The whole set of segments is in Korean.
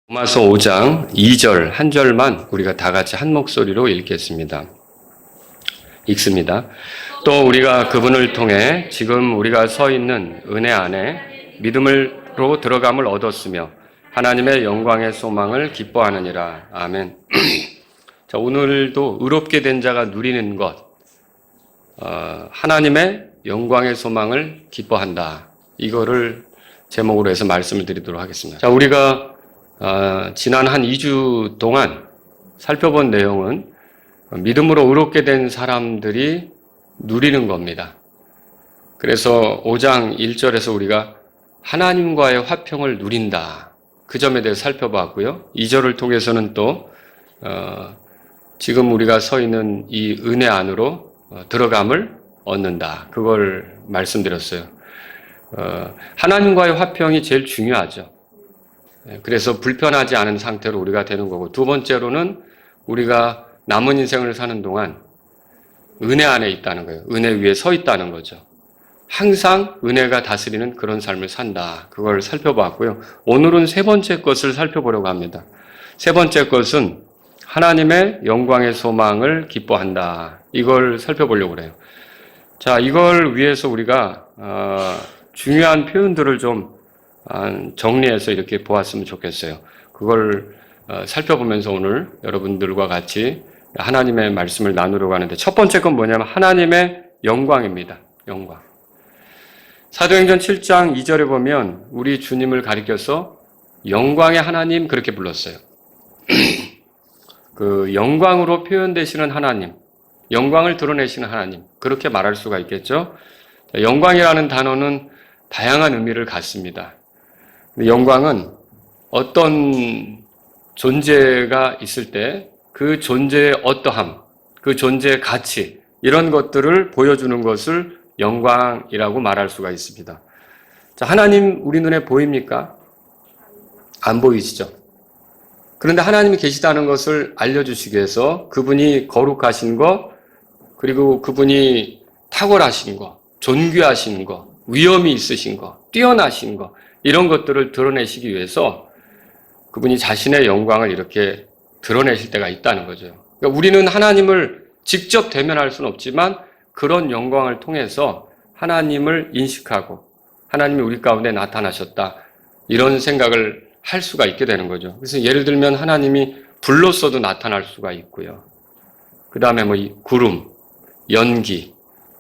로마서 5장 2절 한 절만 우리가 다 같이 한 목소리로 읽습니다. 또 우리가 그분을 통해 지금 우리가 서 있는 은혜 안에 믿음으로 들어감을 얻었으며 하나님의 영광의 소망을 기뻐하느니라. 아멘. 자, 오늘도 의롭게 된 자가 누리는 것, 하나님의 영광의 소망을 기뻐한다. 이거를 제목으로 해서 말씀을 드리도록 하겠습니다. 자, 우리가 지난 한 2주 동안 살펴본 내용은 믿음으로 의롭게 된 사람들이 누리는 겁니다. 그래서 5장 1절에서 우리가 하나님과의 화평을 누린다. 그 점에 대해서 살펴봤고요. 2절을 통해서는 또 지금 우리가 서 있는 이 은혜 안으로 들어감을 얻는다. 그걸 말씀드렸어요. 하나님과의 화평이 제일 중요하죠. 그래서 불편하지 않은 상태로 우리가 되는 거고, 두 번째로는 우리가 남은 인생을 사는 동안 은혜 안에 있다는 거예요. 은혜 위에 서 있다는 거죠. 항상 은혜가 다스리는 그런 삶을 산다. 그걸 살펴봤고요. 오늘은 세 번째 것을 살펴보려고 합니다. 세 번째 것은 하나님의 영광의 소망을 기뻐한다. 이걸 살펴보려고 그래요. 자, 이걸 위해서 우리가 중요한 표현들을 좀 정리해서 이렇게 보았으면 좋겠어요. 그걸 살펴보면서 오늘 여러분들과 같이 하나님의 말씀을 나누려고 하는데, 첫 번째 건 뭐냐면 하나님의 영광입니다. 영광. 사도행전 7장 2절에 보면 우리 주님을 가리켜서 영광의 하나님 그렇게 불렀어요. 그 영광으로 표현되시는 하나님, 영광을 드러내시는 하나님, 그렇게 말할 수가 있겠죠. 영광이라는 단어는 다양한 의미를 갖습니다. 영광은 어떤 존재가 있을 때 그 존재의 어떠함, 그 존재의 가치, 이런 것들을 보여주는 것을 영광이라고 말할 수가 있습니다. 자, 하나님 우리 눈에 보입니까? 안 보이시죠? 그런데 하나님이 계시다는 것을 알려주시기 위해서 그분이 거룩하신 것, 그리고 그분이 탁월하신 것, 존귀하신 것, 위엄이 있으신 것, 뛰어나신 것, 이런 것들을 드러내시기 위해서 그분이 자신의 영광을 이렇게 드러내실 때가 있다는 거죠. 그러니까 우리는 하나님을 직접 대면할 수는 없지만 그런 영광을 통해서 하나님을 인식하고 하나님이 우리 가운데 나타나셨다, 이런 생각을 할 수가 있게 되는 거죠. 그래서 예를 들면 하나님이 불로서도 나타날 수가 있고요. 그 다음에 구름, 연기,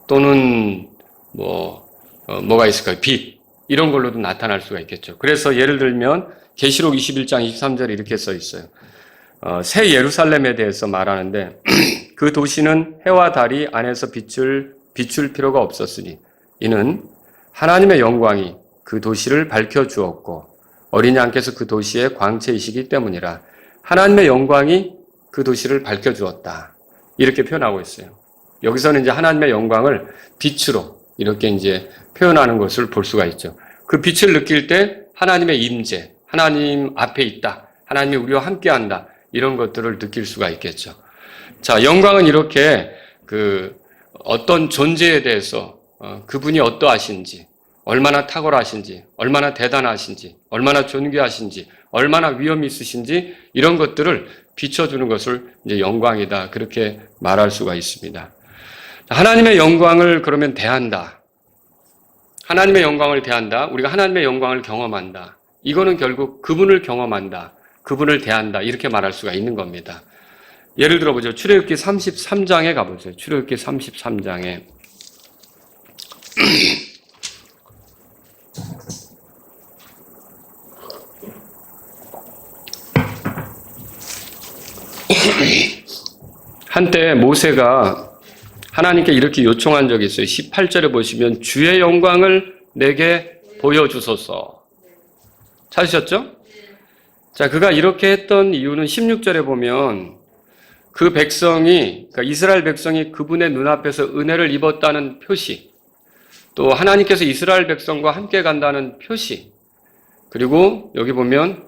또는 뭐가 있을까요? 빛, 이런 걸로도 나타날 수가 있겠죠. 그래서 예를 들면 계시록 21장 23절에 이렇게 써 있어요. 새 예루살렘에 대해서 말하는데 그 도시는 해와 달이 안에서 비출 필요가 없었으니 이는 하나님의 영광이 그 도시를 밝혀주었고 어린 양께서 그 도시의 광채이시기 때문이라. 하나님의 영광이 그 도시를 밝혀주었다, 이렇게 표현하고 있어요. 여기서는 이제 하나님의 영광을 빛으로 이렇게 이제 표현하는 것을 볼 수가 있죠. 그 빛을 느낄 때 하나님의 임재, 하나님 앞에 있다, 하나님이 우리와 함께한다, 이런 것들을 느낄 수가 있겠죠. 자, 영광은 이렇게 어떤 존재에 대해서 그분이 어떠하신지, 얼마나 탁월하신지, 얼마나 대단하신지, 얼마나 존귀하신지, 얼마나 위엄이 있으신지, 이런 것들을 비춰주는 것을 이제 영광이다, 그렇게 말할 수가 있습니다. 하나님의 영광을 그러면 대한다. 하나님의 영광을 대한다. 우리가 하나님의 영광을 경험한다. 이거는 결국 그분을 경험한다, 그분을 대한다, 이렇게 말할 수가 있는 겁니다. 예를 들어보죠. 출애굽기 33장에 가보세요. 출애굽기 33장에 한때 모세가 하나님께 이렇게 요청한 적이 있어요. 18절에 보시면 주의 영광을 내게 보여주소서. 찾으셨죠? 자, 그가 이렇게 했던 이유는 16절에 보면 그 백성이, 그러니까 이스라엘 백성이 그분의 눈앞에서 은혜를 입었다는 표시, 또 하나님께서 이스라엘 백성과 함께 간다는 표시, 그리고 여기 보면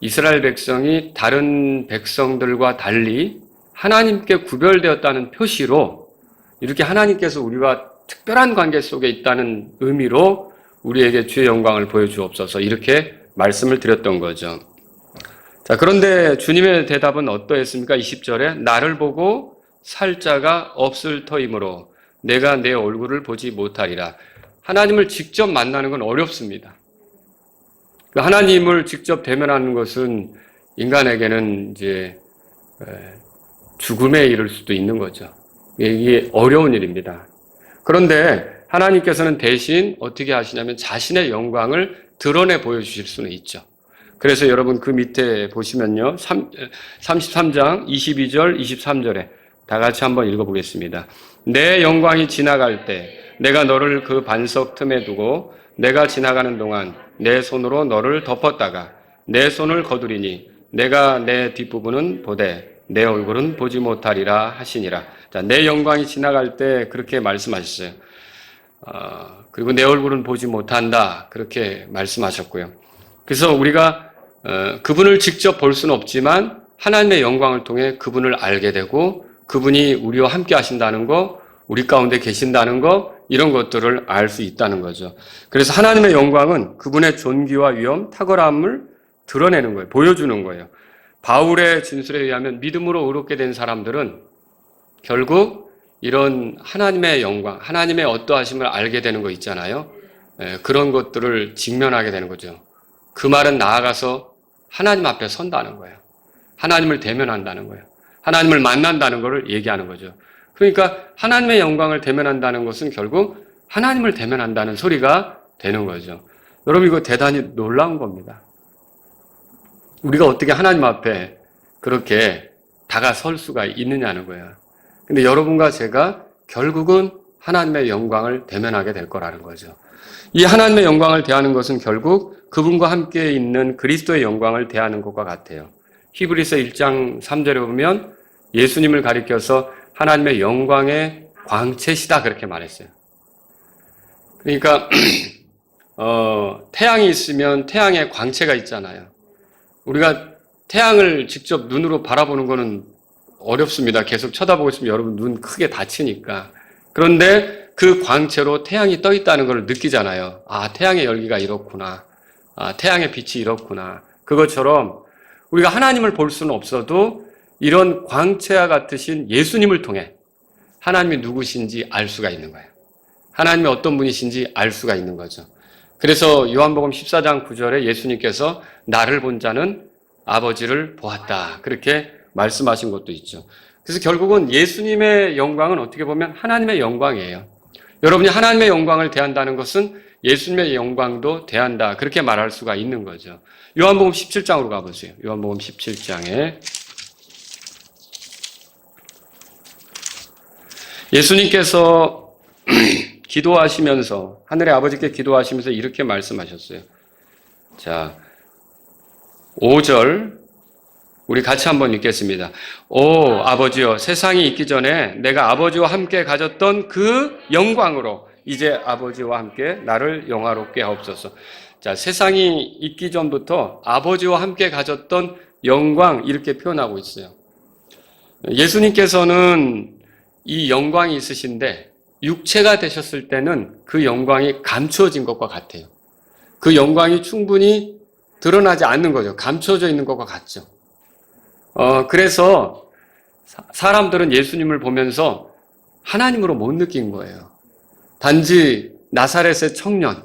이스라엘 백성이 다른 백성들과 달리 하나님께 구별되었다는 표시로 이렇게 하나님께서 우리와 특별한 관계 속에 있다는 의미로 우리에게 주의 영광을 보여주옵소서, 이렇게 말씀을 드렸던 거죠. 자, 그런데 주님의 대답은 어떠했습니까? 20절에 나를 보고 살 자가 없을 터이므로 내가 내 얼굴을 보지 못하리라. 하나님을 직접 만나는 건 어렵습니다. 하나님을 직접 대면하는 것은 인간에게는 이제 죽음에 이를 수도 있는 거죠. 이게 어려운 일입니다. 그런데 하나님께서는 대신 어떻게 하시냐면 자신의 영광을 드러내 보여주실 수는 있죠. 그래서 여러분 그 밑에 보시면요. 33장 22절 23절에 다 같이 한번 읽어보겠습니다. 내 영광이 지나갈 때 내가 너를 그 반석 틈에 두고 내가 지나가는 동안 내 손으로 너를 덮었다가 내 손을 거두리니 내가 내 뒷부분은 보되 내 얼굴은 보지 못하리라 하시니라. 자, 내 영광이 지나갈 때 그렇게 말씀하셨어요. 그리고 내 얼굴은 보지 못한다. 그렇게 말씀하셨고요. 그래서 우리가 그분을 직접 볼 수는 없지만 하나님의 영광을 통해 그분을 알게 되고 그분이 우리와 함께 하신다는 거, 우리 가운데 계신다는 거, 이런 것들을 알 수 있다는 거죠. 그래서 하나님의 영광은 그분의 존귀와 위엄, 탁월함을 드러내는 거예요. 보여주는 거예요. 바울의 진술에 의하면 믿음으로 의롭게 된 사람들은 결국 이런 하나님의 영광, 하나님의 어떠하심을 알게 되는 거 있잖아요. 그런 것들을 직면하게 되는 거죠. 그 말은 나아가서 하나님 앞에 선다는 거예요. 하나님을 대면한다는 거예요. 하나님을 만난다는 것을 얘기하는 거죠. 그러니까 하나님의 영광을 대면한다는 것은 결국 하나님을 대면한다는 소리가 되는 거죠. 여러분 이거 대단히 놀라운 겁니다. 우리가 어떻게 하나님 앞에 그렇게 다가설 수가 있느냐는 거예요. 근데 여러분과 제가 결국은 하나님의 영광을 대면하게 될 거라는 거죠. 이 하나님의 영광을 대하는 것은 결국 그분과 함께 있는 그리스도의 영광을 대하는 것과 같아요. 히브리서 1장 3절에 보면 예수님을 가리켜서 하나님의 영광의 광채시다 그렇게 말했어요. 그러니까 태양이 있으면 태양의 광채가 있잖아요. 우리가 태양을 직접 눈으로 바라보는 거는 어렵습니다. 계속 쳐다보고 있으면 여러분 눈 크게 다치니까. 그런데 그 광채로 태양이 떠 있다는 걸 느끼잖아요. 아, 태양의 열기가 이렇구나. 아, 태양의 빛이 이렇구나. 그것처럼 우리가 하나님을 볼 수는 없어도 이런 광채와 같으신 예수님을 통해 하나님이 누구신지 알 수가 있는 거예요. 하나님이 어떤 분이신지 알 수가 있는 거죠. 그래서 요한복음 14장 9절에 예수님께서 나를 본 자는 아버지를 보았다. 그렇게 말씀하신 것도 있죠. 그래서 결국은 예수님의 영광은 어떻게 보면 하나님의 영광이에요. 여러분이 하나님의 영광을 대한다는 것은 예수님의 영광도 대한다. 그렇게 말할 수가 있는 거죠. 요한복음 17장으로 가보세요. 요한복음 17장에 예수님께서 기도하시면서 하늘의 아버지께 기도하시면서 이렇게 말씀하셨어요. 자, 5절 우리 같이 한번 읽겠습니다. 오 아버지여, 세상이 있기 전에 내가 아버지와 함께 가졌던 그 영광으로 이제 아버지와 함께 나를 영화롭게 하옵소서. 자, 세상이 있기 전부터 아버지와 함께 가졌던 영광 이렇게 표현하고 있어요. 예수님께서는 이 영광이 있으신데 육체가 되셨을 때는 그 영광이 감추어진 것과 같아요. 그 영광이 충분히 드러나지 않는 거죠. 감춰져 있는 것과 같죠. 그래서 사람들은 예수님을 보면서 하나님으로 못 느낀 거예요. 단지 나사렛의 청년,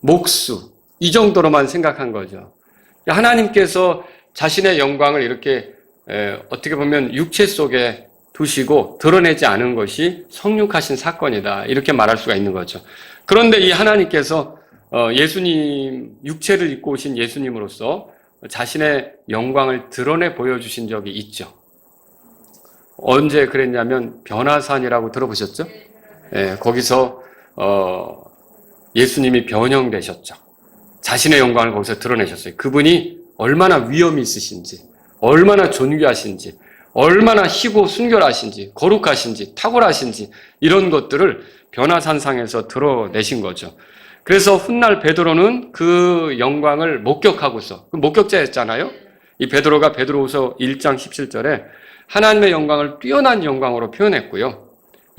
목수, 이 정도로만 생각한 거죠. 하나님께서 자신의 영광을 이렇게 어떻게 보면 육체 속에 두시고 드러내지 않은 것이 성육하신 사건이다. 이렇게 말할 수가 있는 거죠. 그런데 이 하나님께서 예수님, 육체를 입고 오신 예수님으로서 자신의 영광을 드러내 보여주신 적이 있죠. 언제 그랬냐면 변화산이라고 들어보셨죠? 거기서 예수님이 변형되셨죠. 자신의 영광을 거기서 드러내셨어요. 그분이 얼마나 위엄이 있으신지, 얼마나 존귀하신지, 얼마나 희고 순결하신지, 거룩하신지, 탁월하신지 이런 것들을 변화산상에서 드러내신 거죠. 그래서 훗날 베드로는 그 영광을 목격하고서, 목격자였잖아요. 이 베드로가 베드로후서 1장 17절에 하나님의 영광을 뛰어난 영광으로 표현했고요.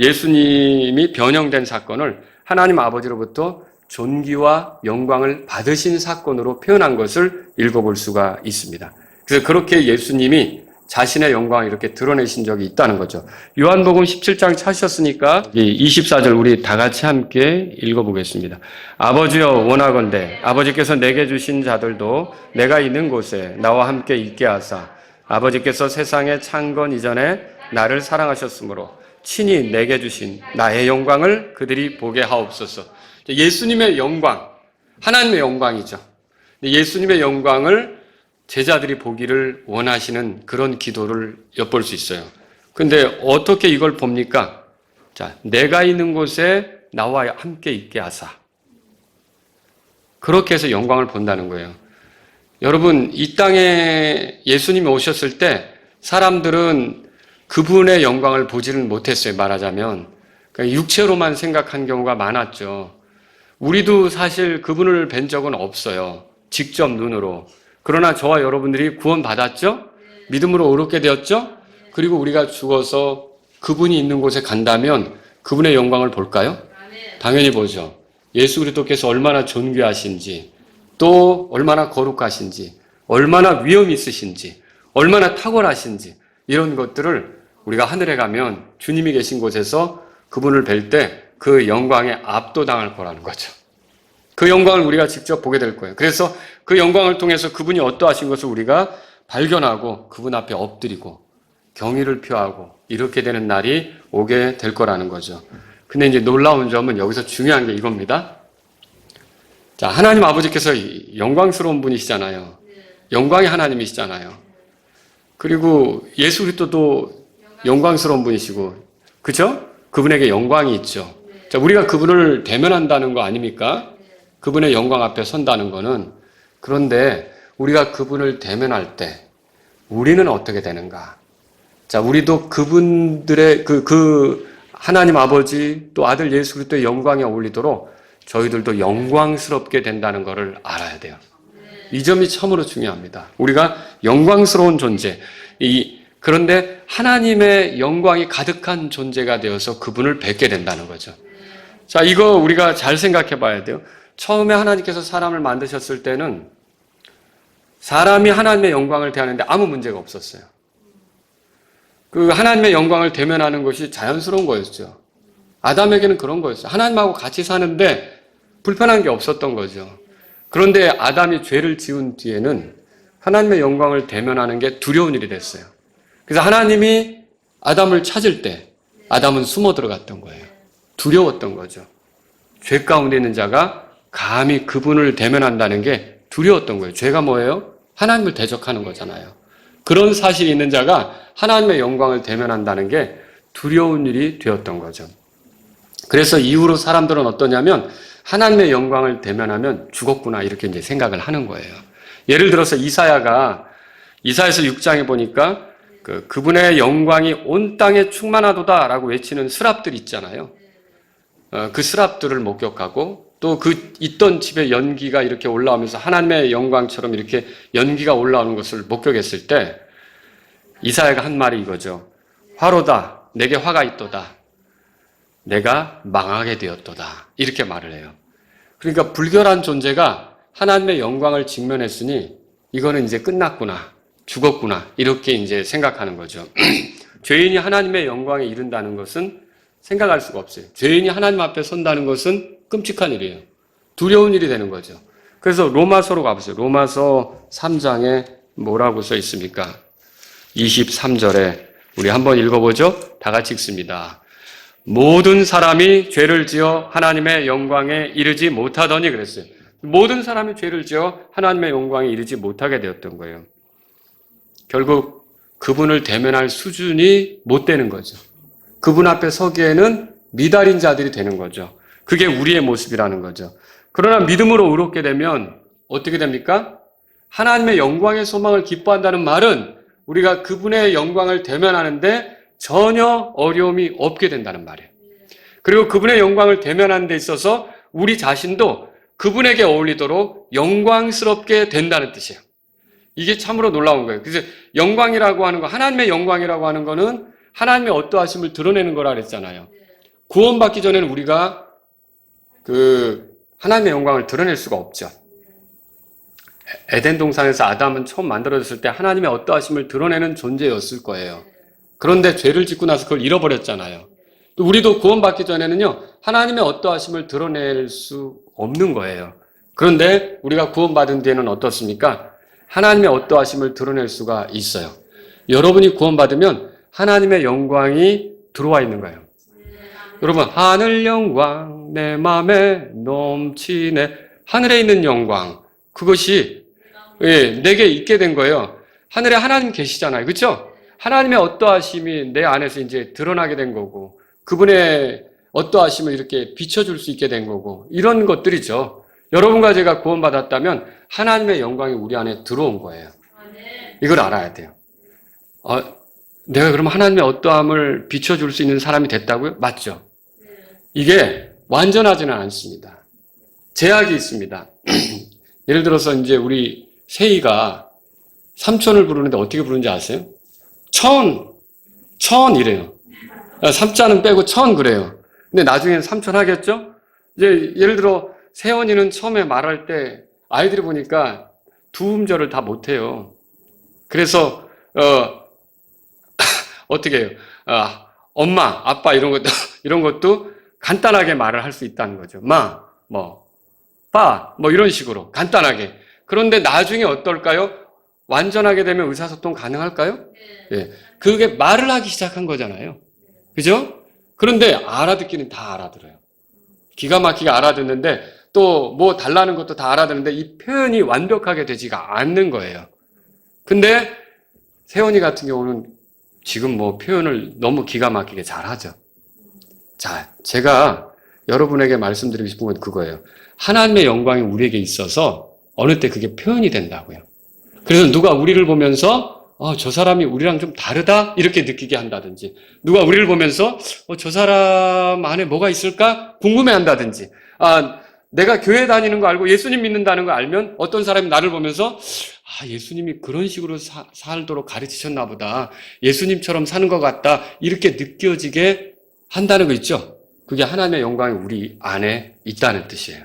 예수님이 변형된 사건을 하나님 아버지로부터 존귀와 영광을 받으신 사건으로 표현한 것을 읽어볼 수가 있습니다. 그래서 그렇게 예수님이 자신의 영광을 이렇게 드러내신 적이 있다는 거죠. 요한복음 17장 찾으셨으니까 24절 우리 다 같이 함께 읽어보겠습니다. 아버지여 원하건대 아버지께서 내게 주신 자들도 내가 있는 곳에 나와 함께 있게 하사 아버지께서 세상에 창건 이전에 나를 사랑하셨으므로 친히 내게 주신 나의 영광을 그들이 보게 하옵소서. 예수님의 영광, 하나님의 영광이죠. 예수님의 영광을 제자들이 보기를 원하시는 그런 기도를 엿볼 수 있어요. 근데 어떻게 이걸 봅니까? 자, 내가 있는 곳에 나와 함께 있게 하사. 그렇게 해서 영광을 본다는 거예요. 여러분, 이 땅에 예수님이 오셨을 때 사람들은 그분의 영광을 보지는 못했어요, 말하자면. 그러니까 육체로만 생각한 경우가 많았죠. 우리도 사실 그분을 뵌 적은 없어요. 직접 눈으로. 그러나 저와 여러분들이 구원받았죠? 믿음으로 의롭게 되었죠? 그리고 우리가 죽어서 그분이 있는 곳에 간다면 그분의 영광을 볼까요? 당연히 보죠. 예수 그리스도께서 얼마나 존귀하신지, 또 얼마나 거룩하신지, 얼마나 위엄 있으신지, 얼마나 탁월하신지 이런 것들을 우리가 하늘에 가면 주님이 계신 곳에서 그분을 뵐 때 그 영광에 압도당할 거라는 거죠. 그 영광을 우리가 직접 보게 될 거예요. 그래서 그 영광을 통해서 그분이 어떠하신 것을 우리가 발견하고 그분 앞에 엎드리고 경의를 표하고 이렇게 되는 날이 오게 될 거라는 거죠. 근데 이제 놀라운 점은 여기서 중요한 게 이겁니다. 자, 하나님 아버지께서 영광스러운 분이시잖아요. 영광의 하나님이시잖아요. 그리고 예수 그리스도도 영광스러운 분이시고, 그죠? 그분에게 영광이 있죠. 자, 우리가 그분을 대면한다는 거 아닙니까? 그분의 영광 앞에 선다는 거는. 그런데 우리가 그분을 대면할 때 우리는 어떻게 되는가? 자, 우리도 그분들의 하나님 아버지 또 아들 예수 그리스도의 영광에 어울리도록 저희들도 영광스럽게 된다는 것을 알아야 돼요. 이 점이 참으로 중요합니다. 우리가 영광스러운 존재, 그런데 하나님의 영광이 가득한 존재가 되어서 그분을 뵙게 된다는 거죠. 자, 이거 우리가 잘 생각해 봐야 돼요. 처음에 하나님께서 사람을 만드셨을 때는 사람이 하나님의 영광을 대하는데 아무 문제가 없었어요. 그 하나님의 영광을 대면하는 것이 자연스러운 거였죠. 아담에게는 그런 거였어요. 하나님하고 같이 사는데 불편한 게 없었던 거죠. 그런데 아담이 죄를 지은 뒤에는 하나님의 영광을 대면하는 게 두려운 일이 됐어요. 그래서 하나님이 아담을 찾을 때 아담은 숨어 들어갔던 거예요. 두려웠던 거죠. 죄 가운데 있는 자가 감히 그분을 대면한다는 게 두려웠던 거예요. 죄가 뭐예요? 하나님을 대적하는 거잖아요. 그런 사실이 있는 자가 하나님의 영광을 대면한다는 게 두려운 일이 되었던 거죠. 그래서 이후로 사람들은 어떠냐면 하나님의 영광을 대면하면 죽었구나 이렇게 이제 생각을 하는 거예요. 예를 들어서 이사야서 6장에 보니까 그분의 영광이 온 땅에 충만하도다라고 외치는 스랍들 있잖아요. 그 스랍들을 목격하고 또 그 있던 집에 연기가 이렇게 올라오면서 하나님의 영광처럼 이렇게 연기가 올라오는 것을 목격했을 때 이사야가 한 말이 이거죠. 화로다, 내게 화가 있도다. 내가 망하게 되었도다. 이렇게 말을 해요. 그러니까 불결한 존재가 하나님의 영광을 직면했으니 이거는 이제 끝났구나. 죽었구나. 이렇게 이제 생각하는 거죠. 죄인이 하나님의 영광에 이른다는 것은 생각할 수가 없어요. 죄인이 하나님 앞에 선다는 것은 끔찍한 일이에요. 두려운 일이 되는 거죠. 그래서 로마서로 가보세요. 로마서 3장에 뭐라고 써 있습니까? 23절에 우리 한번 읽어보죠. 다 같이 읽습니다. 모든 사람이 죄를 지어 하나님의 영광에 이르지 못하더니 그랬어요. 모든 사람이 죄를 지어 하나님의 영광에 이르지 못하게 되었던 거예요. 결국 그분을 대면할 수준이 못 되는 거죠. 그분 앞에 서기에는 미달인 자들이 되는 거죠. 그게 우리의 모습이라는 거죠. 그러나 믿음으로 의롭게 되면 어떻게 됩니까? 하나님의 영광의 소망을 기뻐한다는 말은 우리가 그분의 영광을 대면하는데 전혀 어려움이 없게 된다는 말이에요. 그리고 그분의 영광을 대면하는 데 있어서 우리 자신도 그분에게 어울리도록 영광스럽게 된다는 뜻이에요. 이게 참으로 놀라운 거예요. 그래서 영광이라고 하는 거, 하나님의 영광이라고 하는 거는 하나님의 어떠하심을 드러내는 거라 그랬잖아요. 구원받기 전에는 우리가 하나님의 영광을 드러낼 수가 없죠. 에덴 동산에서 아담은 처음 만들어졌을 때 하나님의 어떠하심을 드러내는 존재였을 거예요. 그런데 죄를 짓고 나서 그걸 잃어버렸잖아요. 또 우리도 구원받기 전에는요, 하나님의 어떠하심을 드러낼 수 없는 거예요. 그런데 우리가 구원받은 뒤에는 어떻습니까? 하나님의 어떠하심을 드러낼 수가 있어요. 여러분이 구원받으면 하나님의 영광이 들어와 있는 거예요. 여러분, 하늘 영광 내 맘에 넘치네. 하늘에 있는 영광, 그것이 내게 있게 된 거예요. 하늘에 하나님 계시잖아요. 그렇죠? 하나님의 어떠하심이 내 안에서 이제 드러나게 된 거고, 그분의 어떠하심을 이렇게 비춰줄 수 있게 된 거고, 이런 것들이죠. 여러분과 제가 구원받았다면 하나님의 영광이 우리 안에 들어온 거예요. 이걸 알아야 돼요. 내가 그럼 하나님의 어떠함을 비춰줄 수 있는 사람이 됐다고요? 맞죠? 이게 완전하지는 않습니다. 제약이 있습니다. 예를 들어서 이제 우리 세희가 삼촌을 부르는데 어떻게 부르는지 아세요? 천 이래요. 삼자는 빼고 천 그래요. 근데 나중에는 삼촌 하겠죠? 이제 예를 들어 세원이는 처음에 말할 때 아이들이 보니까 두 음절을 다 못해요. 그래서 어떻게 해요? 엄마, 아빠 이런 것도 간단하게 말을 할 수 있다는 거죠. 마, 빠, 이런 식으로 간단하게. 그런데 나중에 어떨까요? 완전하게 되면 의사소통 가능할까요? 예. 그게 말을 하기 시작한 거잖아요. 그죠? 그런데 알아듣기는 다 알아들어요. 기가 막히게 알아듣는데 또 뭐 달라는 것도 다 알아듣는데 이 표현이 완벽하게 되지가 않는 거예요. 근데 세원이 같은 경우는 지금 표현을 너무 기가 막히게 잘하죠. 자, 제가 여러분에게 말씀드리고 싶은 건 그거예요. 하나님의 영광이 우리에게 있어서 어느 때 그게 표현이 된다고요. 그래서 누가 우리를 보면서 저 사람이 우리랑 좀 다르다 이렇게 느끼게 한다든지, 누가 우리를 보면서 저 사람 안에 뭐가 있을까 궁금해한다든지, 내가 교회 다니는 거 알고 예수님 믿는다는 거 알면 어떤 사람이 나를 보면서 예수님이 그런 식으로 살도록 가르치셨나 보다, 예수님처럼 사는 것 같다 이렇게 느껴지게 한다는 거 있죠. 그게 하나님의 영광이 우리 안에 있다는 뜻이에요.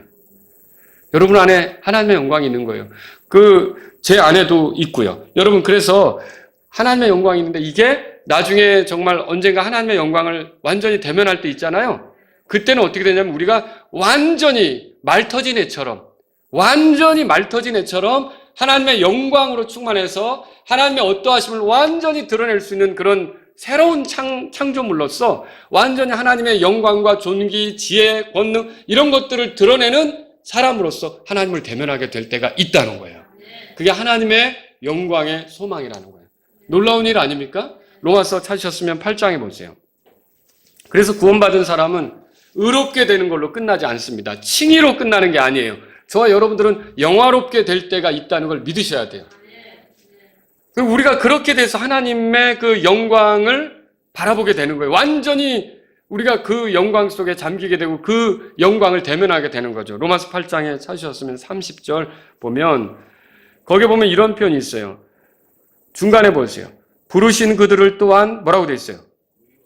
여러분 안에 하나님의 영광이 있는 거예요. 제 안에도 있고요. 여러분, 그래서 하나님의 영광이 있는데 이게 나중에 정말 언젠가 하나님의 영광을 완전히 대면할 때 있잖아요. 그때는 어떻게 되냐면 우리가 완전히 말 터진 애처럼 하나님의 영광으로 충만해서 하나님의 어떠하심을 완전히 드러낼 수 있는 그런 새로운 창조물로서 완전히 하나님의 영광과 존귀, 지혜, 권능 이런 것들을 드러내는 사람으로서 하나님을 대면하게 될 때가 있다는 거예요. 그게 하나님의 영광의 소망이라는 거예요. 놀라운 일 아닙니까? 로마서 찾으셨으면 8장에 보세요. 그래서 구원받은 사람은 의롭게 되는 걸로 끝나지 않습니다. 칭의로 끝나는 게 아니에요. 저와 여러분들은 영화롭게 될 때가 있다는 걸 믿으셔야 돼요. 우리가 그렇게 돼서 하나님의 그 영광을 바라보게 되는 거예요. 완전히 우리가 그 영광 속에 잠기게 되고 그 영광을 대면하게 되는 거죠. 로마서 8장에 찾으셨으면 30절 보면, 거기에 보면 이런 표현이 있어요. 중간에 보세요. 부르신 그들을 또한 뭐라고 돼 있어요?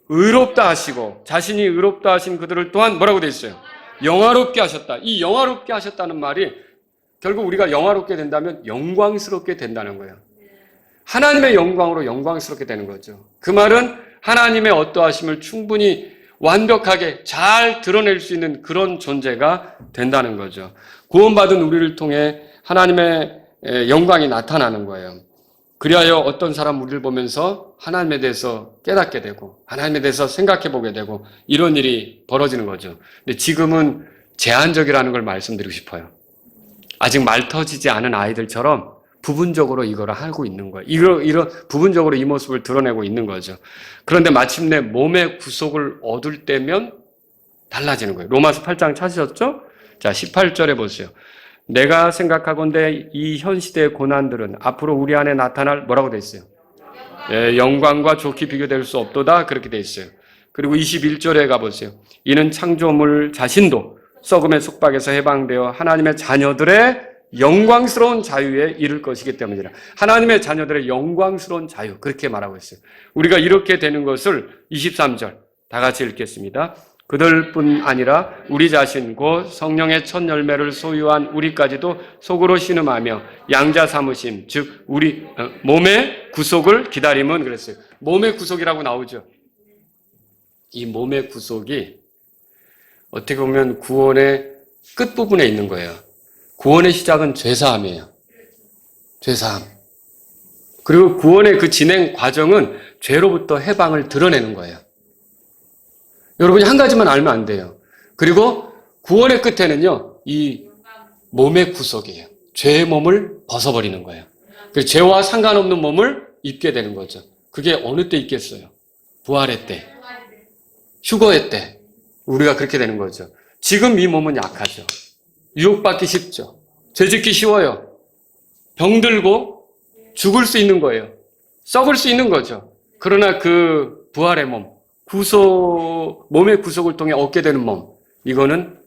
의롭다 하시고, 자신이 의롭다 하신 그들을 또한 뭐라고 돼 있어요? 영화롭게 하셨다. 이 영화롭게 하셨다는 말이 결국 우리가 영화롭게 된다면 영광스럽게 된다는 거예요. 하나님의 영광으로 영광스럽게 되는 거죠. 그 말은 하나님의 어떠하심을 충분히 완벽하게 잘 드러낼 수 있는 그런 존재가 된다는 거죠. 구원받은 우리를 통해 하나님의 영광이 나타나는 거예요. 그리하여 어떤 사람 우리를 보면서 하나님에 대해서 깨닫게 되고 하나님에 대해서 생각해 보게 되고 이런 일이 벌어지는 거죠. 근데 지금은 제한적이라는 걸 말씀드리고 싶어요. 아직 말 터지지 않은 아이들처럼 부분적으로 이걸 하고 있는 거예요. 이런 부분적으로 이 모습을 드러내고 있는 거죠. 그런데 마침내 몸의 구속을 얻을 때면 달라지는 거예요. 로마서 8장 찾으셨죠? 자, 18절에 보세요. 내가 생각하건대 이 현 시대의 고난들은 앞으로 우리 안에 나타날 뭐라고 돼 있어요? 영광과 좋게 비교될 수 없도다 그렇게 돼 있어요. 그리고 21절에 가보세요. 이는 창조물 자신도 썩음의 속박에서 해방되어 하나님의 자녀들의 영광스러운 자유에 이를 것이기 때문이라. 하나님의 자녀들의 영광스러운 자유 그렇게 말하고 있어요. 우리가 이렇게 되는 것을 23절 다 같이 읽겠습니다. 그들뿐 아니라 우리 자신 곧 성령의 첫 열매를 소유한 우리까지도 속으로 신음하며 양자 삼으심 즉 우리 몸의 구속을 기다림은 그랬어요. 몸의 구속이라고 나오죠. 이 몸의 구속이 어떻게 보면 구원의 끝부분에 있는 거예요. 구원의 시작은 죄사함이에요. 죄사함. 그리고 구원의 그 진행 과정은 죄로부터 해방을 드러내는 거예요. 여러분이 한 가지만 알면 안 돼요. 그리고 구원의 끝에는요, 이 몸의 구속이에요. 죄의 몸을 벗어버리는 거예요. 그래서 죄와 상관없는 몸을 입게 되는 거죠. 그게 어느 때 있겠어요? 부활의 때, 휴거의 때, 우리가 그렇게 되는 거죠. 지금 이 몸은 약하죠. 유혹받기 쉽죠. 죄짓기 쉬워요. 병들고 죽을 수 있는 거예요. 썩을 수 있는 거죠. 그러나 그 부활의 몸, 몸의 구속을 통해 얻게 되는 몸, 이거는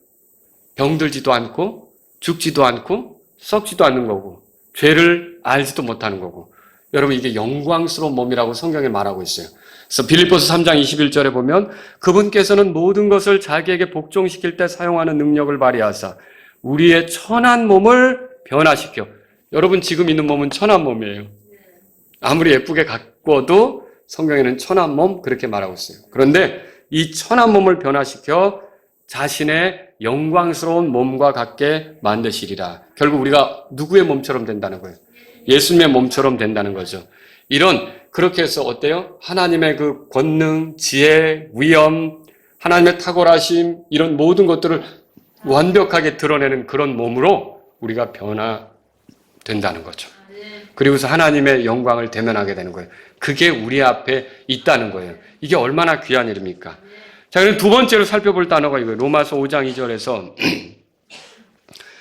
병들지도 않고 죽지도 않고 썩지도 않는 거고 죄를 알지도 못하는 거고, 여러분 이게 영광스러운 몸이라고 성경에 말하고 있어요. 그래서 빌립보서 3장 21절에 보면 그분께서는 모든 것을 자기에게 복종시킬 때 사용하는 능력을 발휘하사 우리의 천한 몸을 변화시켜. 여러분 지금 있는 몸은 천한 몸이에요. 아무리 예쁘게 가꿔도 성경에는 천한 몸 그렇게 말하고 있어요. 그런데 이 천한 몸을 변화시켜 자신의 영광스러운 몸과 같게 만드시리라. 결국 우리가 누구의 몸처럼 된다는 거예요? 예수님의 몸처럼 된다는 거죠. 그렇게 해서 어때요? 하나님의 그 권능, 지혜, 위엄, 하나님의 탁월하심, 이런 모든 것들을 완벽하게 드러내는 그런 몸으로 우리가 변화된다는 거죠. 그리고서 하나님의 영광을 대면하게 되는 거예요. 그게 우리 앞에 있다는 거예요. 이게 얼마나 귀한 일입니까? 자, 그럼 두 번째로 살펴볼 단어가 이거예요. 로마서 5장 2절에서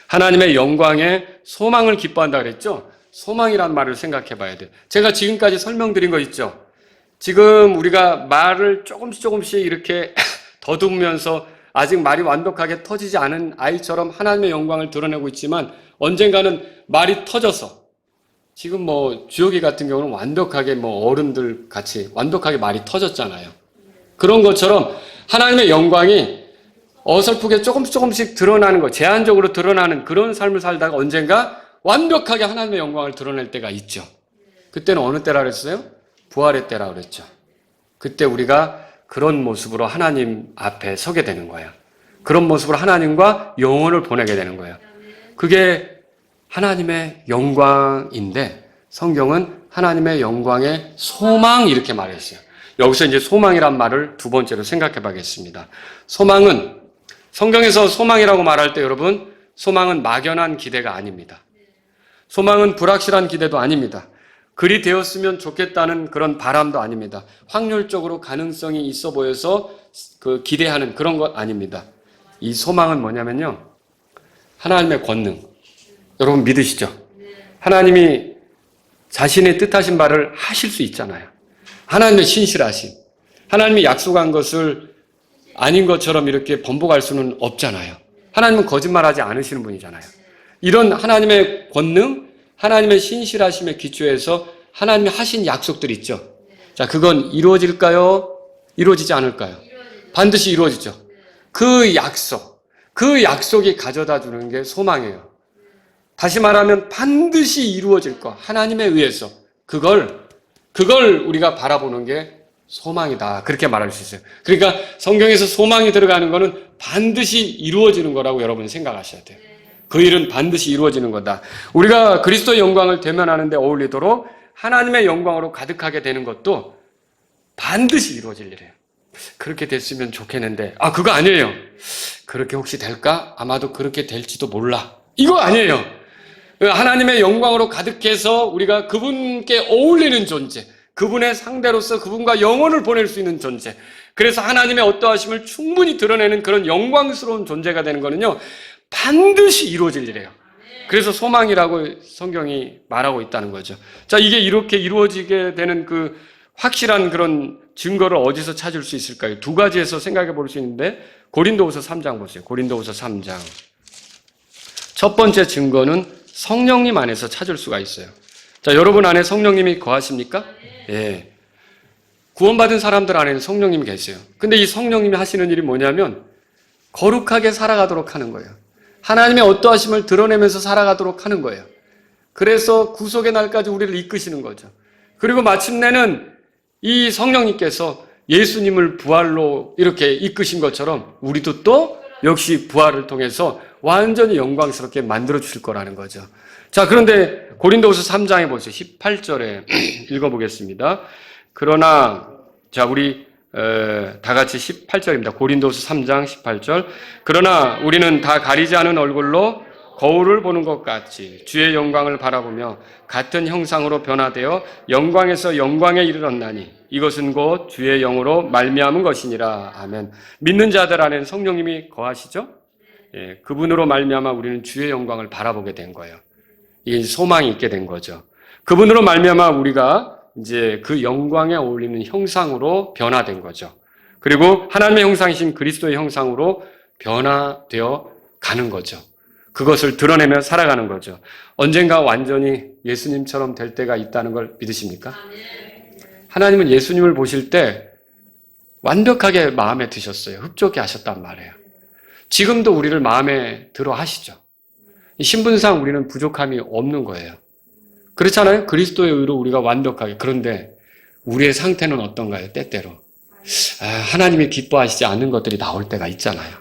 하나님의 영광에 소망을 기뻐한다 그랬죠? 소망이란 말을 생각해 봐야 돼요. 제가 지금까지 설명드린 거 있죠? 지금 우리가 말을 조금씩 이렇게 더듬으면서 아직 말이 완벽하게 터지지 않은 아이처럼 하나님의 영광을 드러내고 있지만 언젠가는 말이 터져서, 지금 주혁이 같은 경우는 완벽하게 어른들 같이 완벽하게 말이 터졌잖아요. 그런 것처럼 하나님의 영광이 어설프게 조금씩 드러나는 거, 제한적으로 드러나는 그런 삶을 살다가 언젠가 완벽하게 하나님의 영광을 드러낼 때가 있죠. 그때는 어느 때라 그랬어요? 부활의 때라 그랬죠. 그때 우리가 그런 모습으로 하나님 앞에 서게 되는 거예요. 그런 모습으로 하나님과 영혼을 보내게 되는 거예요. 그게 하나님의 영광인데 성경은 하나님의 영광의 소망 이렇게 말했어요. 여기서 이제 소망이란 말을 두 번째로 생각해 봐야겠습니다. 소망은, 성경에서 소망이라고 말할 때 여러분, 소망은 막연한 기대가 아닙니다. 소망은 불확실한 기대도 아닙니다. 그리 되었으면 좋겠다는 그런 바람도 아닙니다. 확률적으로 가능성이 있어 보여서 기대하는 그런 것 아닙니다. 이 소망은 뭐냐면요, 하나님의 권능. 여러분 믿으시죠? 하나님이 자신의 뜻하신 바를 하실 수 있잖아요. 하나님의 신실하심. 하나님이 약속한 것을 아닌 것처럼 이렇게 번복할 수는 없잖아요. 하나님은 거짓말하지 않으시는 분이잖아요. 이런 하나님의 권능, 하나님의 신실하심에 기초해서 하나님이 하신 약속들 있죠. 자, 그건 이루어질까요? 이루어지지 않을까요? 반드시 이루어지죠. 그 약속이 가져다 주는 게 소망이에요. 다시 말하면 반드시 이루어질 것, 하나님에 의해서 그걸 우리가 바라보는 게 소망이다. 그렇게 말할 수 있어요. 그러니까 성경에서 소망이 들어가는 거는 반드시 이루어지는 거라고 여러분 생각하셔야 돼요. 그 일은 반드시 이루어지는 거다. 우리가 그리스도의 영광을 대면하는 데 어울리도록 하나님의 영광으로 가득하게 되는 것도 반드시 이루어질 일이에요. 그렇게 됐으면 좋겠는데, 그거 아니에요. 그렇게 혹시 될까? 아마도 그렇게 될지도 몰라. 이거 아니에요. 하나님의 영광으로 가득해서 우리가 그분께 어울리는 존재, 그분의 상대로서 그분과 영혼을 보낼 수 있는 존재, 그래서 하나님의 어떠하심을 충분히 드러내는 그런 영광스러운 존재가 되는 거는요, 반드시 이루어질 일이에요. 그래서 소망이라고 성경이 말하고 있다는 거죠. 자, 이게 이렇게 이루어지게 되는 그 확실한 그런 증거를 어디서 찾을 수 있을까요? 두 가지에서 생각해 볼 수 있는데, 고린도후서 3장 보세요. 고린도후서 3장. 첫 번째 증거는 성령님 안에서 찾을 수가 있어요. 자, 여러분 안에 성령님이 거하십니까? 예. 구원받은 사람들 안에는 성령님이 계세요. 근데 이 성령님이 하시는 일이 뭐냐면 거룩하게 살아가도록 하는 거예요. 하나님의 어떠하심을 드러내면서 살아가도록 하는 거예요. 그래서 구속의 날까지 우리를 이끄시는 거죠. 그리고 마침내는 이 성령님께서 예수님을 부활로 이렇게 이끄신 것처럼 우리도 또 역시 부활을 통해서 완전히 영광스럽게 만들어 주실 거라는 거죠. 자, 그런데 고린도후서 3장에 보세요. 18절에 읽어보겠습니다. 그러나 자, 우리 다 같이 18절입니다. 고린도후서 3장 18절. 그러나 우리는 다 가리지 않은 얼굴로 거울을 보는 것 같이 주의 영광을 바라보며 같은 형상으로 변화되어 영광에서 영광에 이르렀나니 이것은 곧 주의 영으로 말미암은 것이니라. 아멘. 믿는 자들 안에는 성령님이 거하시죠? 예, 그분으로 말미암아 우리는 주의 영광을 바라보게 된 거예요. 이게 소망이 있게 된 거죠. 그분으로 말미암아 우리가 이제 그 영광에 어울리는 형상으로 변화된 거죠. 그리고 하나님의 형상이신 그리스도의 형상으로 변화되어 가는 거죠. 그것을 드러내며 살아가는 거죠. 언젠가 완전히 예수님처럼 될 때가 있다는 걸 믿으십니까? 하나님은 예수님을 보실 때 완벽하게 마음에 드셨어요. 흡족해 하셨단 말이에요. 지금도 우리를 마음에 들어 하시죠. 신분상 우리는 부족함이 없는 거예요. 그렇잖아요? 그리스도의 의로 우리가 완벽하게. 그런데 우리의 상태는 어떤가요? 때때로. 하나님이 기뻐하시지 않는 것들이 나올 때가 있잖아요.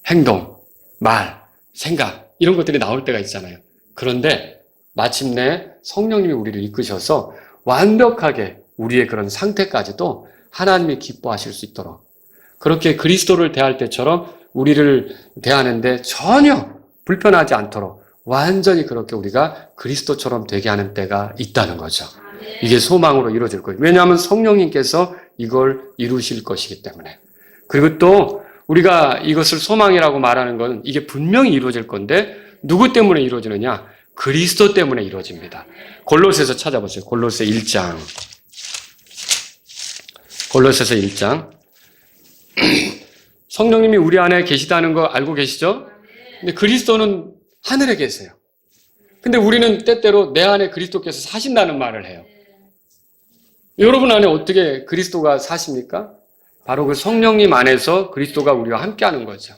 행동, 말, 생각 이런 것들이 나올 때가 있잖아요. 그런데 마침내 성령님이 우리를 이끄셔서 완벽하게 우리의 그런 상태까지도 하나님이 기뻐하실 수 있도록 그렇게 그리스도를 대할 때처럼 우리를 대하는데 전혀 불편하지 않도록 완전히 그렇게 우리가 그리스도처럼 되게 하는 때가 있다는 거죠. 이게 소망으로 이루어질 거예요. 왜냐하면 성령님께서 이걸 이루실 것이기 때문에. 그리고 또 우리가 이것을 소망이라고 말하는 건 이게 분명히 이루어질 건데 누구 때문에 이루어지느냐? 그리스도 때문에 이루어집니다. 골로새서 찾아보세요. 골로새 1장. 골로새서 1장. 성령님이 우리 안에 계시다는 거 알고 계시죠? 근데 그리스도는 하늘에 계세요. 근데 우리는 때때로 내 안에 그리스도께서 사신다는 말을 해요. 여러분 안에 어떻게 그리스도가 사십니까? 바로 그 성령님 안에서 그리스도가 우리와 함께하는 거죠.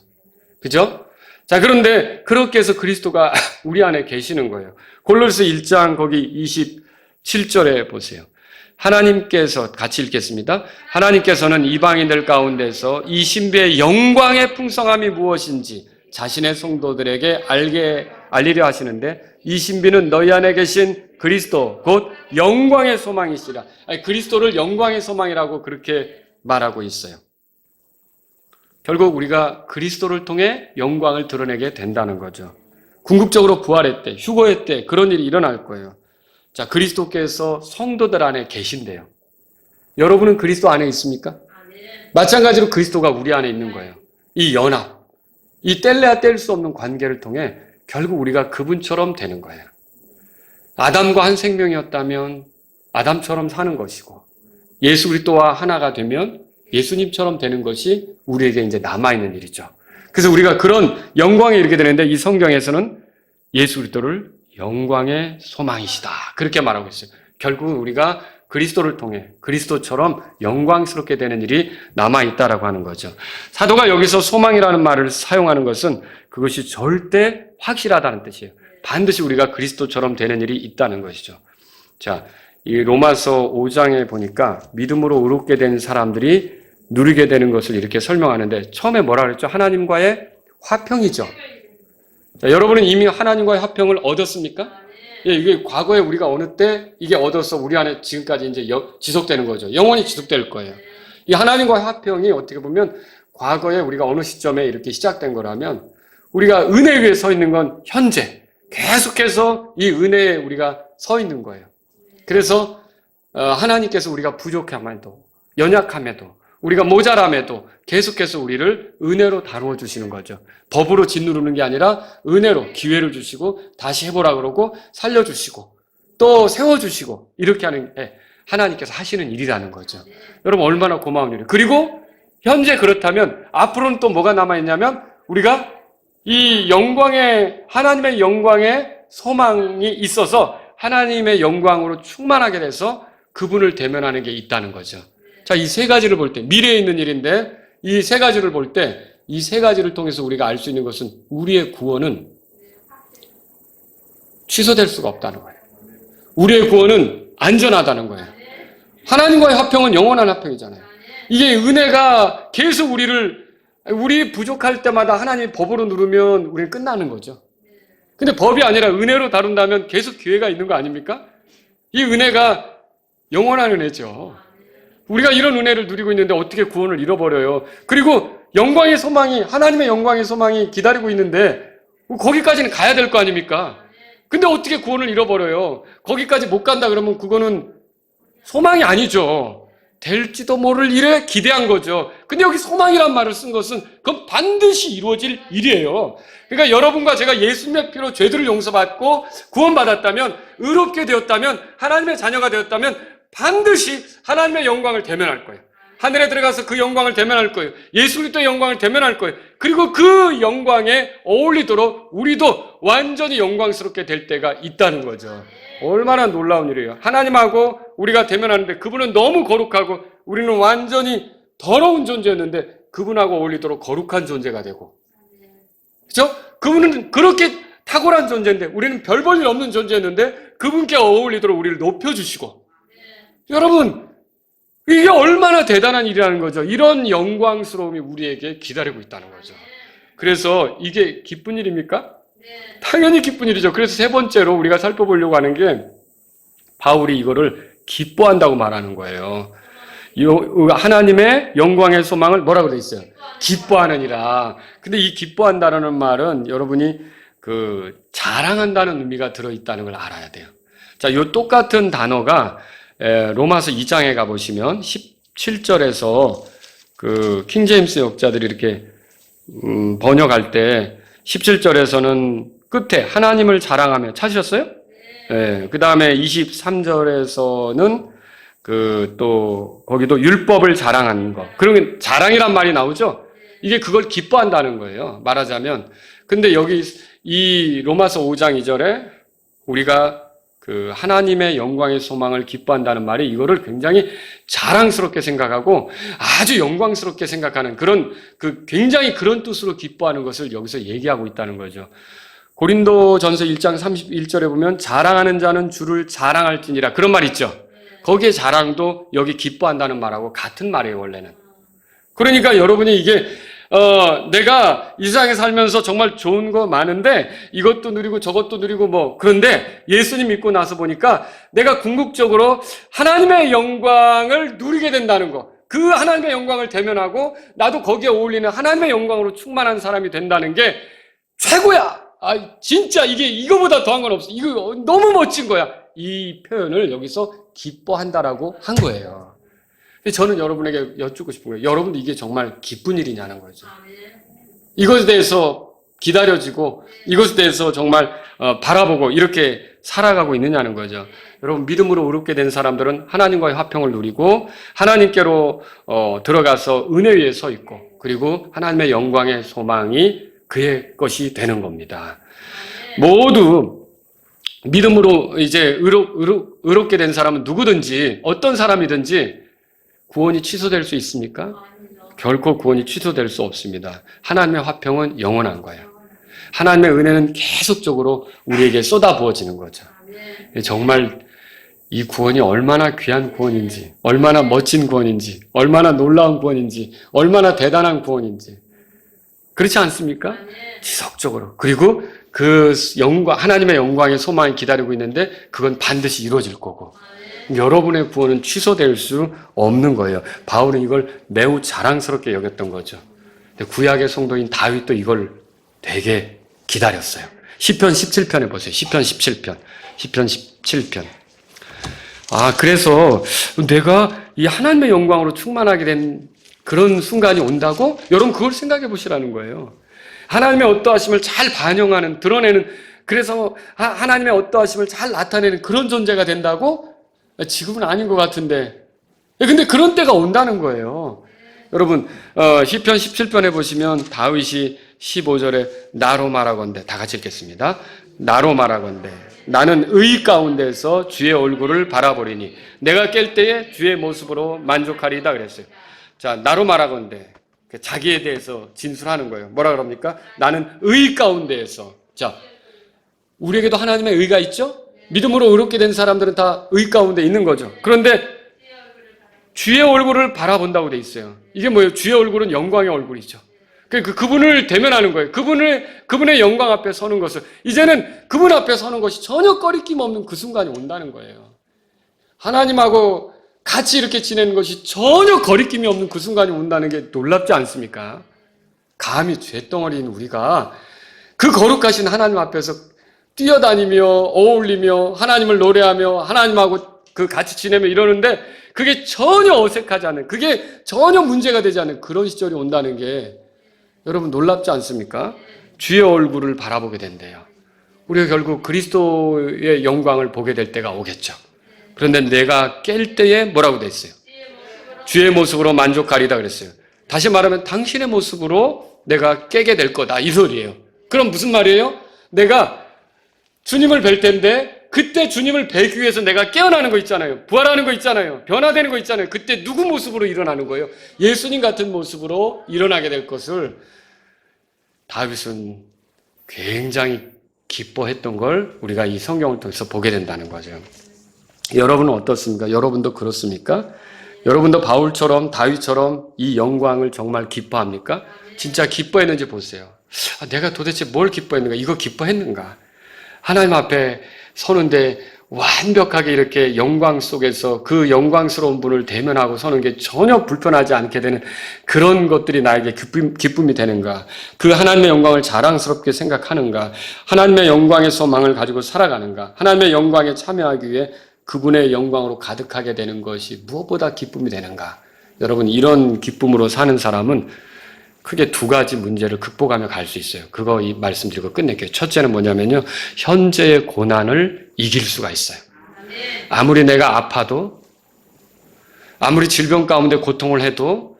그죠? 자, 그런데 그렇게 해서 그리스도가 우리 안에 계시는 거예요. 골로새 1장 거기 27절에 보세요. 하나님께서 같이 읽겠습니다. 하나님께서는 이방인들 가운데서 이 신비의 영광의 풍성함이 무엇인지 자신의 성도들에게 알리려 하시는데 이 신비는 너희 안에 계신 그리스도 곧 영광의 소망이시라. 아니, 그리스도를 영광의 소망이라고 그렇게 말하고 있어요. 결국 우리가 그리스도를 통해 영광을 드러내게 된다는 거죠. 궁극적으로 부활의 때, 휴거의 때 그런 일이 일어날 거예요. 자, 그리스도께서 성도들 안에 계신대요. 여러분은 그리스도 안에 있습니까? 마찬가지로 그리스도가 우리 안에 있는 거예요. 이 연합, 이 뗄래야 뗄 수 없는 관계를 통해 결국 우리가 그분처럼 되는 거예요. 아담과 한 생명이었다면 아담처럼 사는 것이고 예수 그리스도와 하나가 되면 예수님처럼 되는 것이 우리에게 이제 남아있는 일이죠. 그래서 우리가 그런 영광에 이르게 되는데 이 성경에서는 예수 그리스도를 영광의 소망이시다. 그렇게 말하고 있어요. 결국은 우리가 그리스도를 통해 그리스도처럼 영광스럽게 되는 일이 남아있다라고 하는 거죠. 사도가 여기서 소망이라는 말을 사용하는 것은 그것이 절대 확실하다는 뜻이에요. 반드시 우리가 그리스도처럼 되는 일이 있다는 것이죠. 자, 이 로마서 5장에 보니까 믿음으로 의롭게 된 사람들이 누리게 되는 것을 이렇게 설명하는데 처음에 뭐라 그랬죠? 하나님과의 화평이죠. 자, 여러분은 이미 하나님과의 화평을 얻었습니까? 예, 이게 과거에 우리가 어느 때 이게 얻어서 우리 안에 지금까지 이제 지속되는 거죠. 영원히 지속될 거예요. 이 하나님과의 화평이 어떻게 보면 과거에 우리가 어느 시점에 이렇게 시작된 거라면 우리가 은혜 위에 서 있는 건 현재 계속해서 이 은혜에 우리가 서 있는 거예요. 그래서 하나님께서 우리가 부족함에도 연약함에도 우리가 모자람에도 계속해서 우리를 은혜로 다루어 주시는 거죠. 법으로 짓누르는 게 아니라 은혜로 기회를 주시고 다시 해보라 그러고 살려주시고 또 세워주시고 이렇게 하는 게 하나님께서 하시는 일이라는 거죠. 여러분 얼마나 고마운 일이에요. 그리고 현재 그렇다면 앞으로는 또 뭐가 남아있냐면 우리가 이 영광의 하나님의 영광의 소망이 있어서 하나님의 영광으로 충만하게 돼서 그분을 대면하는 게 있다는 거죠. 자, 이 세 가지를 볼 때, 미래에 있는 일인데 이 세 가지를 볼 때 이 세 가지를 통해서 우리가 알 수 있는 것은 우리의 구원은 취소될 수가 없다는 거예요. 우리의 구원은 안전하다는 거예요. 하나님과의 화평은 영원한 화평이잖아요. 이게 은혜가 계속 우리 부족할 때마다 하나님의 법으로 누르면 우리는 끝나는 거죠. 근데 법이 아니라 은혜로 다룬다면 계속 기회가 있는 거 아닙니까? 이 은혜가 영원한 은혜죠. 우리가 이런 은혜를 누리고 있는데 어떻게 구원을 잃어버려요? 그리고 영광의 소망이, 하나님의 영광의 소망이 기다리고 있는데 거기까지는 가야 될 거 아닙니까? 근데 어떻게 구원을 잃어버려요? 거기까지 못 간다 그러면 그거는 소망이 아니죠. 될지도 모를 일에 기대한 거죠. 근데 여기 소망이란 말을 쓴 것은 그건 반드시 이루어질 일이에요. 그러니까 여러분과 제가 예수님의 피로 죄들을 용서받고 구원받았다면, 의롭게 되었다면, 하나님의 자녀가 되었다면 반드시 하나님의 영광을 대면할 거예요. 하늘에 들어가서 그 영광을 대면할 거예요. 예수 그리스도의 영광을 대면할 거예요. 그리고 그 영광에 어울리도록 우리도 완전히 영광스럽게 될 때가 있다는 거죠. 얼마나 놀라운 일이에요. 하나님하고 우리가 대면하는데 그분은 너무 거룩하고 우리는 완전히 더러운 존재였는데 그분하고 어울리도록 거룩한 존재가 되고, 그렇죠? 그분은 그렇게 탁월한 존재인데 우리는 별 볼 일 없는 존재였는데 그분께 어울리도록 우리를 높여주시고, 여러분 이게 얼마나 대단한 일이라는 거죠. 이런 영광스러움이 우리에게 기다리고 있다는 거죠. 그래서 이게 기쁜 일입니까? 당연히 기쁜 일이죠. 그래서 세 번째로 우리가 살펴보려고 하는 게 바울이 이거를 기뻐한다고 말하는 거예요. 하나님의 영광의 소망을 뭐라고 돼 있어요? 기뻐하느니라. 근데 이 기뻐한다는 말은 여러분이 자랑한다는 의미가 들어있다는 걸 알아야 돼요. 자, 이 똑같은 단어가 로마서 2장에 가보시면 17절에서 킹제임스 역자들이 이렇게 번역할 때 17절에서는 끝에 하나님을 자랑하며, 찾으셨어요? 네. 그 다음에 23절에서는 또 거기도 율법을 자랑하는 거. 그러면 자랑이란 말이 나오죠? 이게 그걸 기뻐한다는 거예요. 말하자면. 근데 여기 이 로마서 5장 2절에 우리가 하나님의 영광의 소망을 기뻐한다는 말이 이거를 굉장히 자랑스럽게 생각하고 아주 영광스럽게 생각하는 굉장히 그런 뜻으로 기뻐하는 것을 여기서 얘기하고 있다는 거죠. 고린도전서 1장 31절에 보면 자랑하는 자는 주를 자랑할지니라, 그런 말 있죠. 거기에 자랑도 여기 기뻐한다는 말하고 같은 말이에요, 원래는. 그러니까 여러분이 이게 내가 이 세상에 살면서 정말 좋은 거 많은데 이것도 누리고 저것도 누리고 그런데 예수님 믿고 나서 보니까 내가 궁극적으로 하나님의 영광을 누리게 된다는 거, 그 하나님의 영광을 대면하고 나도 거기에 어울리는 하나님의 영광으로 충만한 사람이 된다는 게 최고야. 진짜 이거보다 더한 건 없어. 이거 너무 멋진 거야. 이 표현을 여기서 기뻐한다라고 한 거예요. 저는 여러분에게 여쭙고 싶은 거예요. 여러분도 이게 정말 기쁜 일이냐는 거죠. 이것에 대해서 기다려지고 이것에 대해서 정말 바라보고 이렇게 살아가고 있느냐는 거죠. 여러분, 믿음으로 의롭게 된 사람들은 하나님과의 화평을 누리고 하나님께로 들어가서 은혜 위에 서 있고, 그리고 하나님의 영광의 소망이 그의 것이 되는 겁니다. 모두 믿음으로 이제 의롭게 된 사람은 누구든지 어떤 사람이든지 구원이 취소될 수 있습니까? 결코 구원이 취소될 수 없습니다. 하나님의 화평은 영원한 거예요. 하나님의 은혜는 계속적으로 우리에게 쏟아부어지는 거죠. 정말 이 구원이 얼마나 귀한 구원인지, 얼마나 멋진 구원인지, 얼마나 놀라운 구원인지, 얼마나 대단한 구원인지. 그렇지 않습니까? 지속적으로. 그리고 하나님의 영광의 소망이 기다리고 있는데 그건 반드시 이루어질 거고, 여러분의 구원은 취소될 수 없는 거예요. 바울은 이걸 매우 자랑스럽게 여겼던 거죠. 구약의 성도인 다윗도 이걸 되게 기다렸어요. 시편 17편에 보세요. 시편 17편. 그래서 내가 이 하나님의 영광으로 충만하게 된 그런 순간이 온다고? 여러분, 그걸 생각해 보시라는 거예요. 하나님의 어떠하심을 잘 반영하는, 드러내는, 그래서 하나님의 어떠하심을 잘 나타내는 그런 존재가 된다고? 지금은 아닌 것 같은데. 근데 그런 때가 온다는 거예요. 여러분, 시편 17편에 보시면 다윗이 15절에 나로 말하건대, 다 같이 읽겠습니다. 나로 말하건대. 나는 의 가운데서 주의 얼굴을 바라보리니 내가 깰 때에 주의 모습으로 만족하리이다 그랬어요. 자, 나로 말하건대 자기에 대해서 진술하는 거예요. 뭐라 그럽니까? 나는 의 가운데에서. 자, 우리에게도 하나님의 의가 있죠? 믿음으로 의롭게 된 사람들은 다 의 가운데 있는 거죠. 그런데 주의 얼굴을 바라본다고 돼 있어요. 이게 뭐예요? 주의 얼굴은 영광의 얼굴이죠. 그분을 대면하는 거예요. 그분의 영광 앞에 서는 것을, 이제는 그분 앞에 서는 것이 전혀 꺼리낌 없는 그 순간이 온다는 거예요. 하나님하고 같이 이렇게 지내는 것이 전혀 거리낌이 없는 그 순간이 온다는 게 놀랍지 않습니까? 감히 죄덩어리인 우리가 그 거룩하신 하나님 앞에서 뛰어다니며 어울리며 하나님을 노래하며 하나님하고 그 같이 지내며 이러는데 그게 전혀 어색하지 않은, 그게 전혀 문제가 되지 않는 그런 시절이 온다는 게 여러분 놀랍지 않습니까? 주의 얼굴을 바라보게 된대요. 우리가 결국 그리스도의 영광을 보게 될 때가 오겠죠. 그런데 내가 깰 때에 뭐라고 돼 있어요? 주의 모습으로 만족하리다 그랬어요. 다시 말하면 당신의 모습으로 내가 깨게 될 거다 이 소리예요. 그럼 무슨 말이에요? 내가 주님을 뵐 텐데 그때 주님을 뵈기 위해서 내가 깨어나는 거 있잖아요. 부활하는 거 있잖아요. 변화되는 거 있잖아요. 그때 누구 모습으로 일어나는 거예요? 예수님 같은 모습으로 일어나게 될 것을 다윗은 굉장히 기뻐했던 걸 우리가 이 성경을 통해서 보게 된다는 거죠. 여러분은 어떻습니까? 여러분도 그렇습니까? 여러분도 바울처럼 다윗처럼 이 영광을 정말 기뻐합니까? 진짜 기뻐했는지 보세요. 내가 도대체 뭘 기뻐했는가? 이거 기뻐했는가? 하나님 앞에 서는데 완벽하게 이렇게 영광 속에서 그 영광스러운 분을 대면하고 서는 게 전혀 불편하지 않게 되는 그런 것들이 나에게 기쁨이 되는가? 그 하나님의 영광을 자랑스럽게 생각하는가? 하나님의 영광의 소망을 가지고 살아가는가? 하나님의 영광에 참여하기 위해 그분의 영광으로 가득하게 되는 것이 무엇보다 기쁨이 되는가? 여러분, 이런 기쁨으로 사는 사람은 크게 두 가지 문제를 극복하며 갈 수 있어요. 그거 말씀드리고 끝낼게요. 첫째는 뭐냐면요, 현재의 고난을 이길 수가 있어요. 아무리 내가 아파도, 아무리 질병 가운데 고통을 해도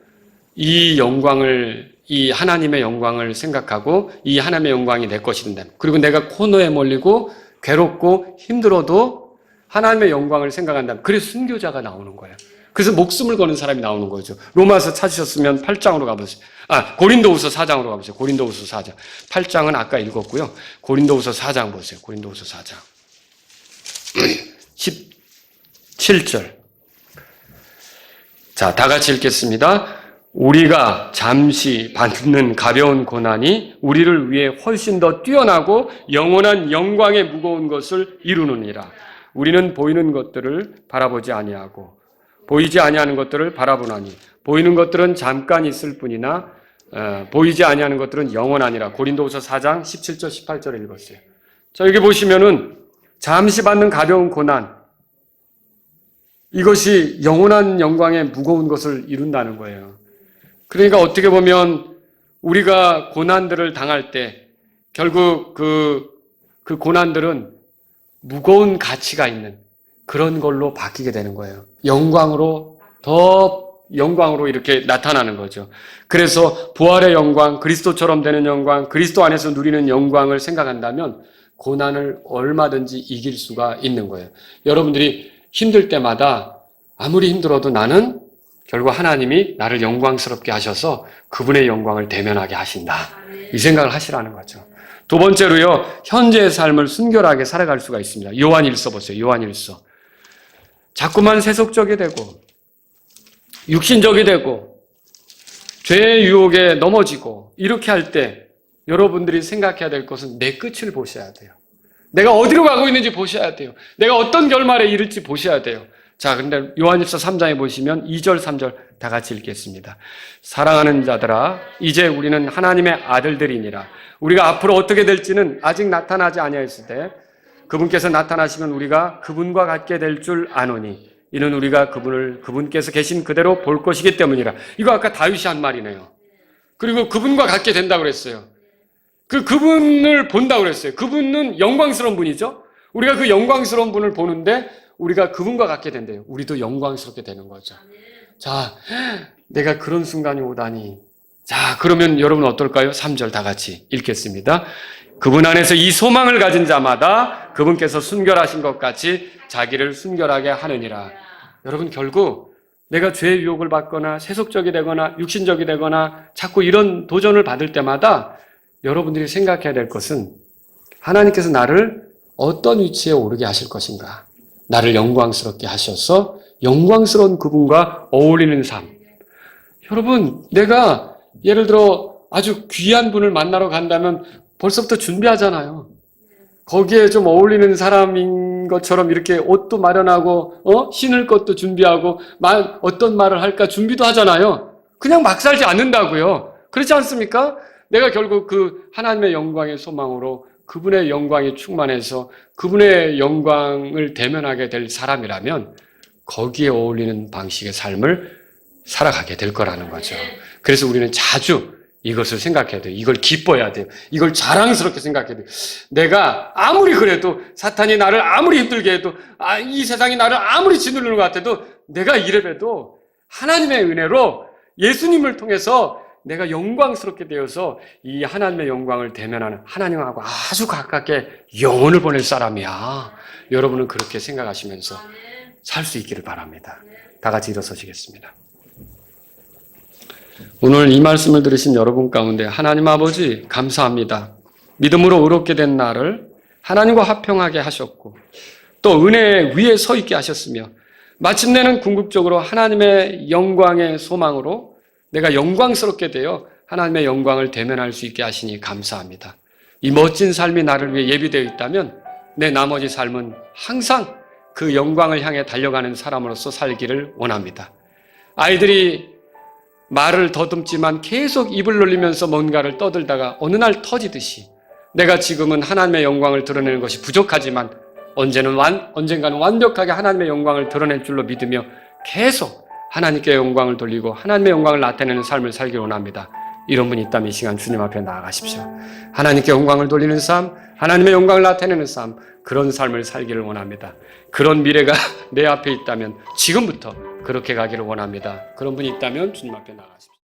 이 영광을, 이 하나님의 영광을 생각하고 이 하나님의 영광이 내 것이 된다. 그리고 내가 코너에 몰리고 괴롭고 힘들어도 하나님의 영광을 생각한다면, 그래서 순교자가 나오는 거예요. 그래서 목숨을 거는 사람이 나오는 거죠. 로마서 찾으셨으면 8장으로 가보세요. 고린도후서 4장으로 가보세요. 고린도후서 4장. 8장은 아까 읽었고요. 고린도후서 4장 보세요. 고린도후서 4장. 17절. 자, 다 같이 읽겠습니다. 우리가 잠시 받는 가벼운 고난이 우리를 위해 훨씬 더 뛰어나고 영원한 영광의 무거운 것을 이루느니라. 우리는 보이는 것들을 바라보지 아니하고 보이지 아니하는 것들을 바라보나니 보이는 것들은 잠깐 있을 뿐이나 보이지 아니하는 것들은 영원하니라. 고린도후서 4장 17절 18절을 읽었어요. 자, 여기 보시면은 잠시 받는 가벼운 고난, 이것이 영원한 영광의 무거운 것을 이룬다는 거예요. 그러니까 어떻게 보면 우리가 고난들을 당할 때 결국 그 고난들은 무거운 가치가 있는 그런 걸로 바뀌게 되는 거예요. 영광으로, 더 영광으로 이렇게 나타나는 거죠. 그래서 부활의 영광, 그리스도처럼 되는 영광, 그리스도 안에서 누리는 영광을 생각한다면 고난을 얼마든지 이길 수가 있는 거예요. 여러분들이 힘들 때마다 아무리 힘들어도 나는 결국 하나님이 나를 영광스럽게 하셔서 그분의 영광을 대면하게 하신다. 이 생각을 하시라는 거죠. 두 번째로요, 현재의 삶을 순결하게 살아갈 수가 있습니다. 요한일서 보세요. 요한일서. 자꾸만 세속적이 되고 육신적이 되고 죄의 유혹에 넘어지고 이렇게 할 때 여러분들이 생각해야 될 것은 내 끝을 보셔야 돼요. 내가 어디로 가고 있는지 보셔야 돼요. 내가 어떤 결말에 이를지 보셔야 돼요. 자, 근데 요한일서 3장에 보시면 2절 3절 다 같이 읽겠습니다. 사랑하는 자들아, 이제 우리는 하나님의 아들들이니라. 우리가 앞으로 어떻게 될지는 아직 나타나지 아니하였을 때 그분께서 나타나시면 우리가 그분과 같게 될 줄 아노니 이는 우리가 그분께서 계신 그대로 볼 것이기 때문이라. 이거 아까 다윗이 한 말이네요. 그리고 그분과 같게 된다고 그랬어요. 그분을 본다고 그랬어요. 그분은 영광스러운 분이죠. 우리가 그 영광스러운 분을 보는데 우리가 그분과 같게 된대요. 우리도 영광스럽게 되는 거죠. 자, 내가 그런 순간이 오다니. 자, 그러면 여러분 어떨까요? 3절 다 같이 읽겠습니다. 그분 안에서 이 소망을 가진 자마다 그분께서 순결하신 것 같이 자기를 순결하게 하느니라. 여러분, 결국 내가 죄의 유혹을 받거나 세속적이 되거나 육신적이 되거나 자꾸 이런 도전을 받을 때마다 여러분들이 생각해야 될 것은 하나님께서 나를 어떤 위치에 오르게 하실 것인가. 나를 영광스럽게 하셔서 영광스러운 그분과 어울리는 삶. 여러분, 내가 예를 들어 아주 귀한 분을 만나러 간다면 벌써부터 준비하잖아요. 거기에 좀 어울리는 사람인 것처럼 이렇게 옷도 마련하고 신을 것도 준비하고 어떤 말을 할까 준비도 하잖아요. 그냥 막 살지 않는다고요. 그렇지 않습니까? 내가 결국 그 하나님의 영광의 소망으로 그분의 영광이 충만해서 그분의 영광을 대면하게 될 사람이라면 거기에 어울리는 방식의 삶을 살아가게 될 거라는 거죠. 그래서 우리는 자주 이것을 생각해야 돼요. 이걸 기뻐해야 돼요. 이걸 자랑스럽게 생각해야 돼요. 내가 아무리 그래도 사탄이 나를 아무리 힘들게 해도 이 세상이 나를 아무리 짓누르는 것 같아도 내가 이래봬도 하나님의 은혜로 예수님을 통해서 내가 영광스럽게 되어서 이 하나님의 영광을 대면하는 하나님하고 아주 가깝게 영혼을 보낼 사람이야. 여러분은 그렇게 생각하시면서 살 수 있기를 바랍니다. 다 같이 일어서시겠습니다. 오늘 이 말씀을 들으신 여러분 가운데 하나님 아버지 감사합니다. 믿음으로 의롭게 된 나를 하나님과 화평하게 하셨고 또 은혜 위에 서 있게 하셨으며 마침내는 궁극적으로 하나님의 영광의 소망으로 내가 영광스럽게 되어 하나님의 영광을 대면할 수 있게 하시니 감사합니다. 이 멋진 삶이 나를 위해 예비되어 있다면 내 나머지 삶은 항상 그 영광을 향해 달려가는 사람으로서 살기를 원합니다. 아이들이 말을 더듬지만 계속 입을 놀리면서 뭔가를 떠들다가 어느 날 터지듯이 내가 지금은 하나님의 영광을 드러내는 것이 부족하지만 언젠가는 완벽하게 하나님의 영광을 드러낼 줄로 믿으며 계속 하나님께 영광을 돌리고 하나님의 영광을 나타내는 삶을 살기 원합니다. 이런 분이 있다면 이 시간 주님 앞에 나아가십시오. 하나님께 영광을 돌리는 삶, 하나님의 영광을 나타내는 삶, 그런 삶을 살기를 원합니다. 그런 미래가 내 앞에 있다면 지금부터 그렇게 가기를 원합니다. 그런 분이 있다면 주님 앞에 나아가십시오.